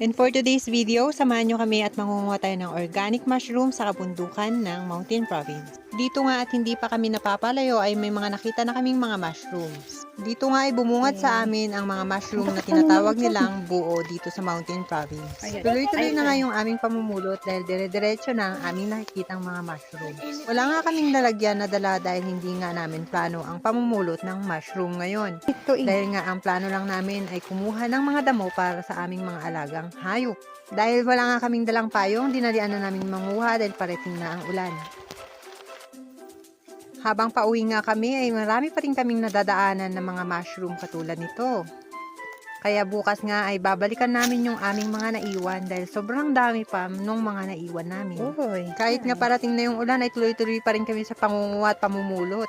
And for today's video, samahan nyo kami at mangunguha tayo ng organic mushroom sa kabundukan ng Mountain Province. Dito nga at hindi pa kami napapalayo ay may mga nakita na kaming mga mushrooms. Dito nga ay bumungad sa amin ang mga mushroom na tinatawag nilang buo dito sa Mountain Province. Tuloy-tuloy na nga yung aming pamumulot dahil dire-diretso na ang aming nakikitang mga mushrooms. Wala nga kaming lalagyan na dala dahil hindi nga namin plano ang pamumulot ng mushroom ngayon. Dahil nga ang plano lang namin ay kumuha ng mga damo para sa aming mga alagang hayop. Dahil wala nga kaming dalang payong, dinalian na namin manguha dahil parating na ang ulan. Habang pauwi nga kami ay marami pa rin kaming nadadaanan ng mga mushroom katulad nito. Kaya bukas nga ay babalikan namin yung aming mga naiwan dahil sobrang dami pa nung mga naiwan namin. Kahit nga parating na yung ulan ay tuloy-tuloy pa rin kami sa pangunguha at pamumulot.